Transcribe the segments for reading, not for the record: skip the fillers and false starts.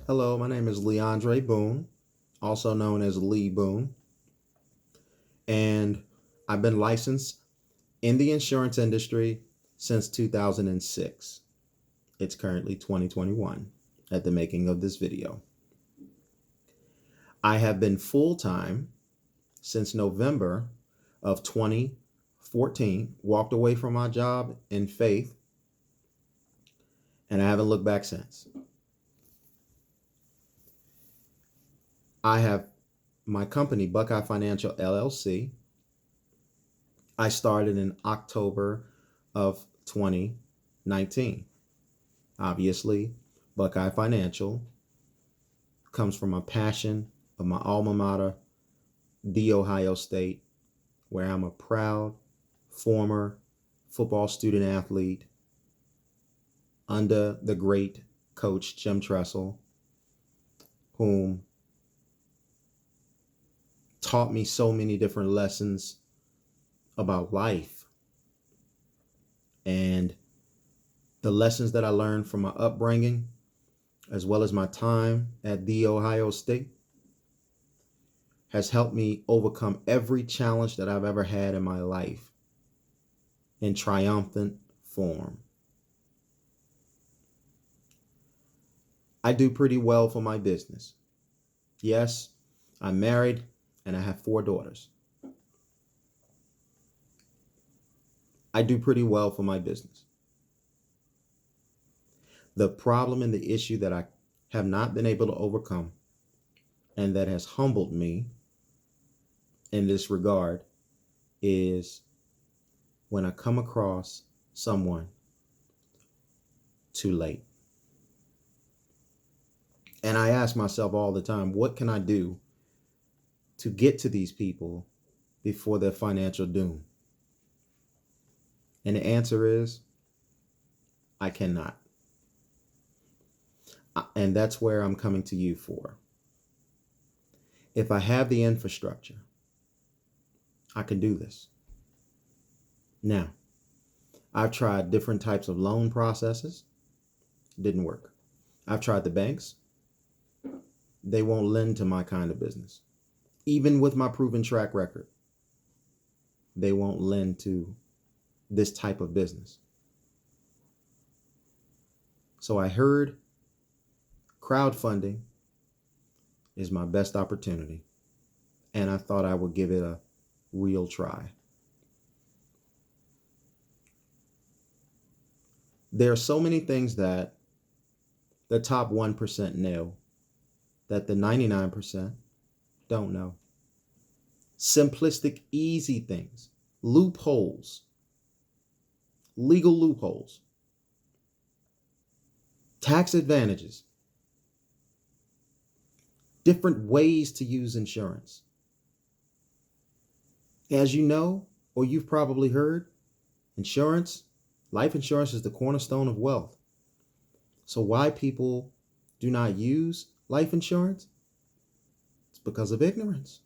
Hello, my name is Leandre Boone, also known as Lee Boone, and I've been licensed in the insurance industry since 2006. It's currently 2021 at the making of this video. I have been full time since November of 2014, walked away from my job in faith, and I haven't looked back since. I have my company, Buckeye Financial LLC. I started in October of 2019. Obviously, Buckeye Financial comes from a passion of my alma mater, The Ohio State, where I'm a proud former football student athlete under the great coach Jim Tressel, whom taught me so many different lessons about life. And the lessons that I learned from my upbringing, as well as my time at The Ohio State, has helped me overcome every challenge that I've ever had in my life in triumphant form. I do pretty well for my business. Yes, I'm married and I have 4 daughters. I do pretty well for my business. The problem and the issue that I have not been able to overcome and that has humbled me in this regard is when I come across someone too late. And I ask myself all the time, what can I do to get to these people before their financial doom? And the answer is, I cannot. And that's where I'm coming to you for. If I have the infrastructure, I can do this. Now, I've tried different types of loan processes. Didn't work. I've tried the banks. They won't lend to my kind of business. Even with my proven track record, they won't lend to this type of business. So I heard crowdfunding is my best opportunity, and I thought I would give it a real try. There are so many things that the top 1% know that the 99% don't know. Simplistic, easy things, loopholes, legal loopholes, tax advantages, different ways to use insurance. As you know, or you've probably heard, insurance, life insurance is the cornerstone of wealth. So why people do not use life insurance? It's because of ignorance.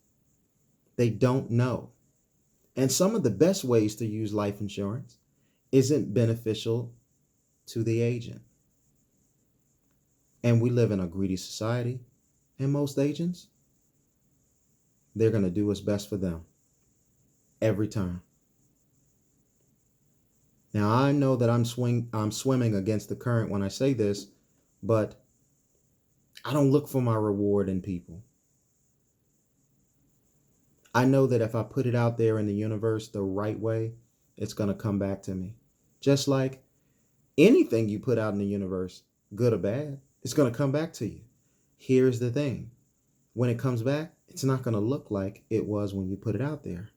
They don't know. And some of the best ways to use life insurance isn't beneficial to the agent. And we live in a greedy society, and most agents, they're going to do what's best for them every time. Now, I know that I'm swimming against the current when I say this, but I don't look for my reward in people. I know that if I put it out there in the universe the right way, it's going to come back to me. Just like anything you put out in the universe, good or bad, it's going to come back to you. Here's the thing. When it comes back, it's not going to look like it was when you put it out there.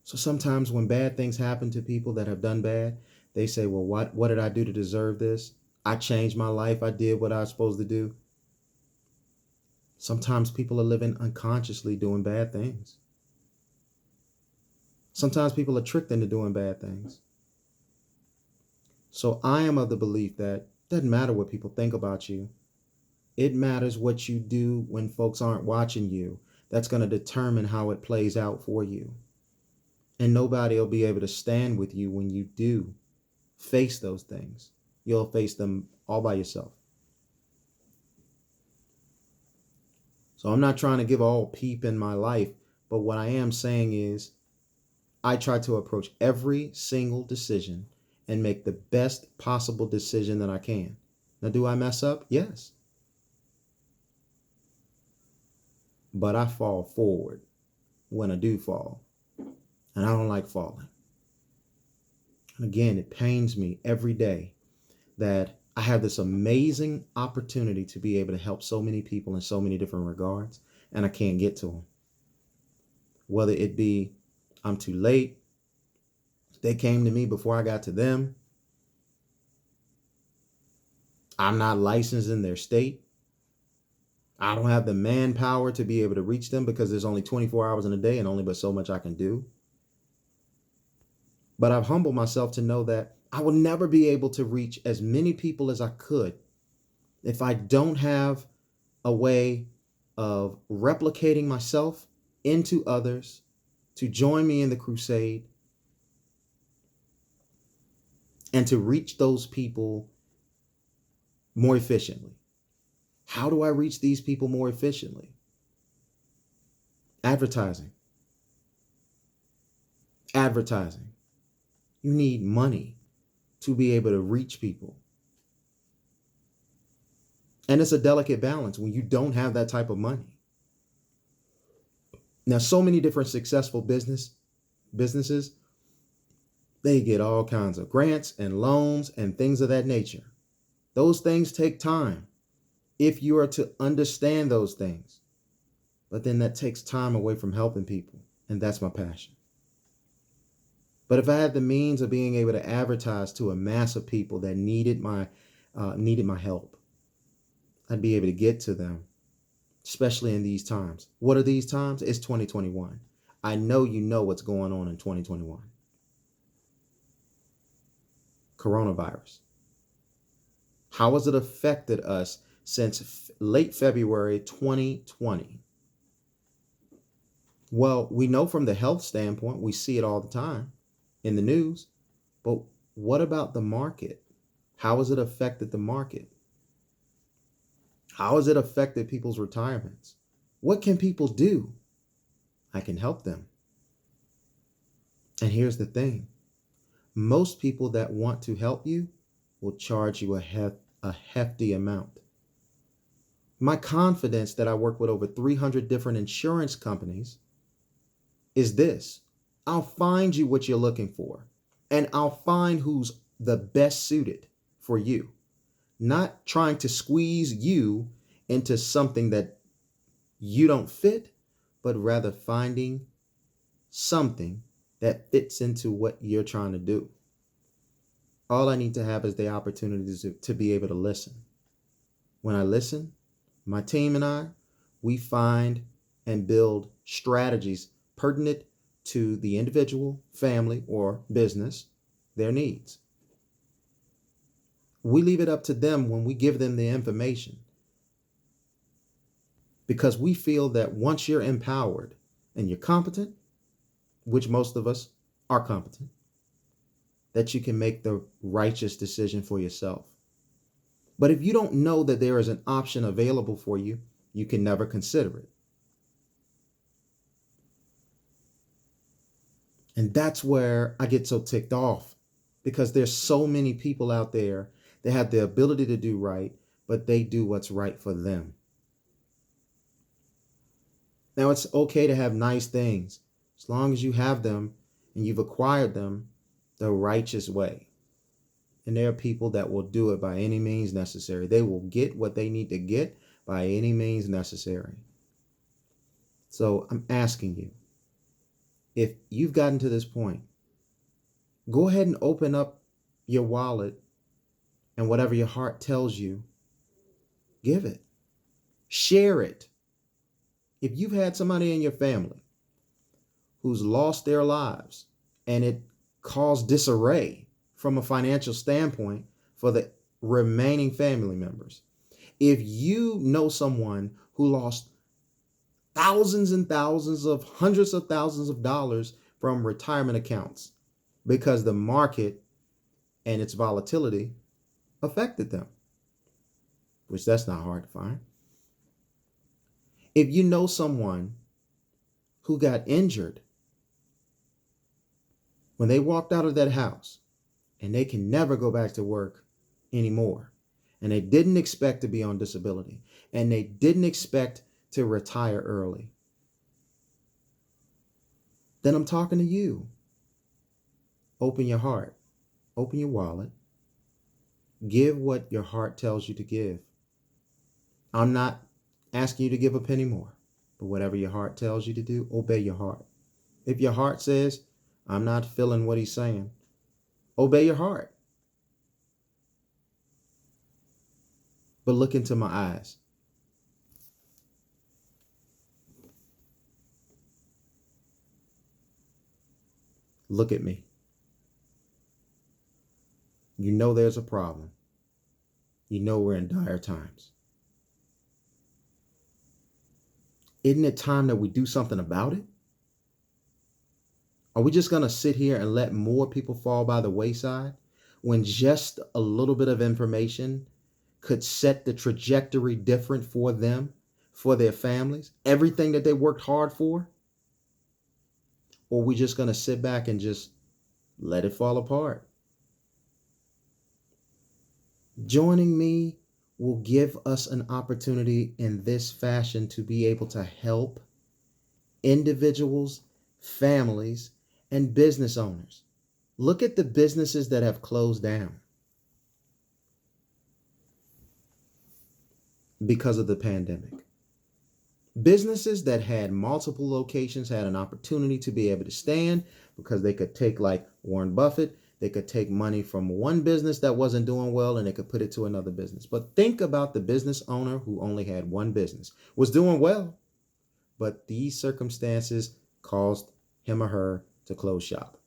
So sometimes when bad things happen to people that have done bad, they say, well, what did I do to deserve this? I changed my life. I did what I was supposed to do. Sometimes people are living unconsciously doing bad things. Sometimes people are tricked into doing bad things. So I am of the belief that it doesn't matter what people think about you. It matters what you do when folks aren't watching you. That's going to determine how it plays out for you. And nobody will be able to stand with you when you do face those things. You'll face them all by yourself. So I'm not trying to give all peep in my life, but what I am saying is I try to approach every single decision and make the best possible decision that I can. Now, do I mess up? Yes. But I fall forward when I do fall. And I don't like falling. And again, it pains me every day that I have this amazing opportunity to be able to help so many people in so many different regards, and I can't get to them. Whether it be I'm too late, they came to me before I got to them, I'm not licensed in their state, I don't have the manpower to be able to reach them because there's only 24 hours in a day and only but so much I can do. But I've humbled myself to know that I will never be able to reach as many people as I could if I don't have a way of replicating myself into others to join me in the crusade and to reach those people more efficiently. How do I reach these people more efficiently? Advertising. Advertising. You need money to be able to reach people. And it's a delicate balance when you don't have that type of money. Now, so many different successful businesses, they get all kinds of grants and loans and things of that nature. Those things take time if you are to understand those things. But then that takes time away from helping people. And that's my passion. But if I had the means of being able to advertise to a mass of people that needed my help, I'd be able to get to them, especially in these times. What are these times? It's 2021. I know you know what's going on in 2021. Coronavirus. How has it affected us since late February 2020? Well, we know from the health standpoint, we see it all the time in the news, but what about the market? How has it affected the market? How has it affected people's retirements? What can people do? I can help them. And here's the thing. Most people that want to help you will charge you a hefty amount. My confidence that I work with over 300 different insurance companies is this. I'll find you what you're looking for, and I'll find who's the best suited for you. Not trying to squeeze you into something that you don't fit, but rather finding something that fits into what you're trying to do. All I need to have is the opportunity to be able to listen. When I listen, my team and I, we find and build strategies pertinent to the individual, family, or business, their needs. We leave it up to them when we give them the information. Because we feel that once you're empowered and you're competent, which most of us are competent, that you can make the righteous decision for yourself. But if you don't know that there is an option available for you, you can never consider it. And that's where I get so ticked off, because there's so many people out there that have the ability to do right, but they do what's right for them. Now, it's okay to have nice things as long as you have them and you've acquired them the righteous way. And there are people that will do it by any means necessary. They will get what they need to get by any means necessary. So I'm asking you, if you've gotten to this point, go ahead and open up your wallet, and whatever your heart tells you, give it. Share it. If you've had somebody in your family who's lost their lives and it caused disarray from a financial standpoint for the remaining family members, if you know someone who lost thousands and thousands of hundreds of thousands of dollars from retirement accounts because the market and its volatility affected them, which that's not hard to find. If you know someone who got injured when they walked out of that house and they can never go back to work anymore, and they didn't expect to be on disability, and they didn't expect to retire early, then I'm talking to you. Open your heart, open your wallet, give what your heart tells you to give. I'm not asking you to give a penny more, but whatever your heart tells you to do, obey your heart. If your heart says, I'm not feeling what he's saying, obey your heart. But look into my eyes. Look at me. You know there's a problem. You know we're in dire times. Isn't it time that we do something about it? Are we just going to sit here and let more people fall by the wayside when just a little bit of information could set the trajectory different for them, for their families, everything that they worked hard for? Or are we just going to sit back and just let it fall apart? Joining me will give us an opportunity in this fashion to be able to help individuals, families, and business owners. Look at the businesses that have closed down because of the pandemic. Businesses that had multiple locations had an opportunity to be able to stand because they could take, like Warren Buffett, they could take money from one business that wasn't doing well and they could put it to another business. But think about the business owner who only had one business, was doing well, but these circumstances caused him or her to close shop.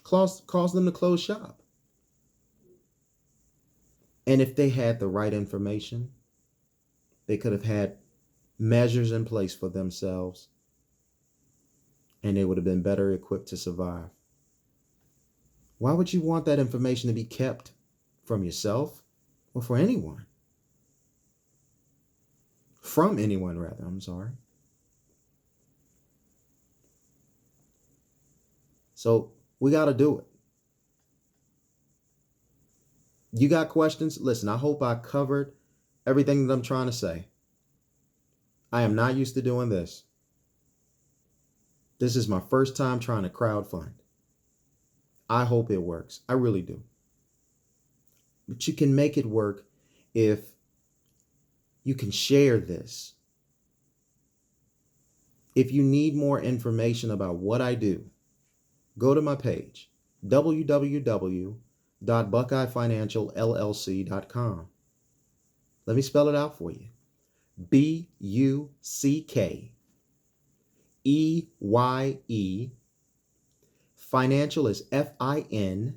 Caused them to close shop. And if they had the right information, they could have had measures in place for themselves, and they would have been better equipped to survive. Why would you want that information to be kept from yourself or for anyone? From anyone, rather, I'm sorry. So we got to do it. You got questions? Listen, I hope I covered everything that I'm trying to say. I am not used to doing this. This is my first time trying to crowdfund. I hope it works. I really do. But you can make it work if you can share this. If you need more information about what I do, go to my page, www.buckeyefinancialllc.com. Let me spell it out for you. BUCKEYE. Financial is FINANCIAL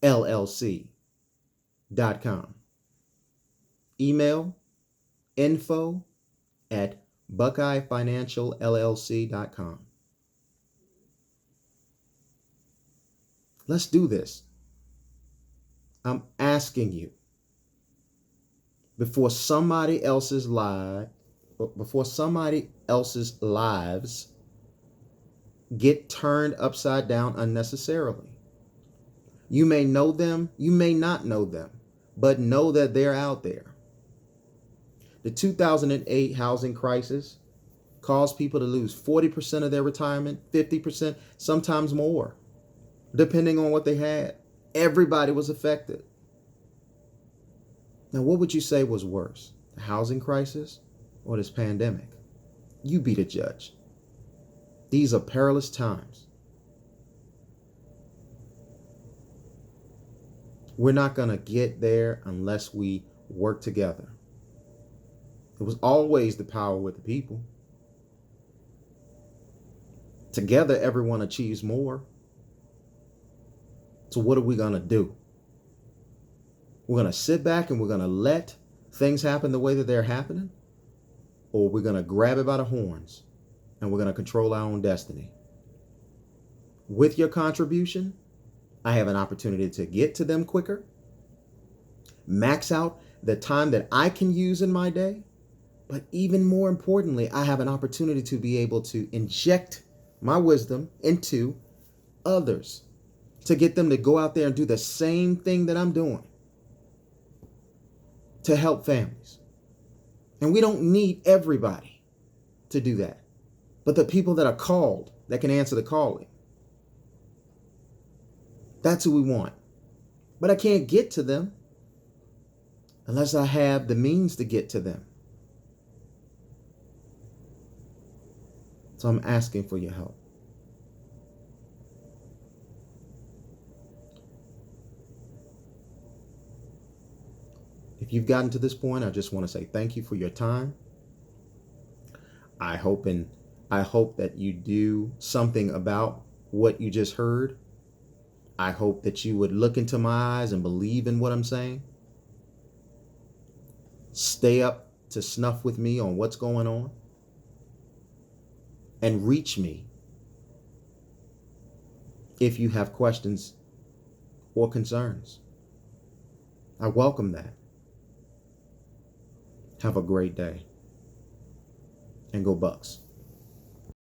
LLC.com. Email info@buckeyefinancialllc.com. Let's do this. I'm asking you, before somebody else's lives get turned upside down unnecessarily. You may know them, you may not know them, but know that they're out there. The 2008 housing crisis caused people to lose 40% of their retirement, 50%, sometimes more, depending on what they had. Everybody was affected. Now, what would you say was worse, the housing crisis or this pandemic? You be the judge. These are perilous times. We're not going to get there unless we work together. It was always the power with the people. Together, everyone achieves more. So what are we going to do? We're going to sit back and we're going to let things happen the way that they're happening? Or we're going to grab it by the horns and we're going to control our own destiny? with your contribution, I have an opportunity to get to them quicker, max out the time that I can use in my day. But even more importantly, I have an opportunity to be able to inject my wisdom into others, to get them to go out there and do the same thing that I'm doing to help families. And we don't need everybody to do that, but the people that are called, that can answer the calling, that's who we want. But I can't get to them unless I have the means to get to them. So I'm asking for your help. If you've gotten to this point, I just want to say thank you for your time. I hope that you do something about what you just heard. I hope that you would look into my eyes and believe in what I'm saying. Stay up to snuff with me on what's going on. And reach me if you have questions or concerns. I welcome that. Have a great day. And go Bucks.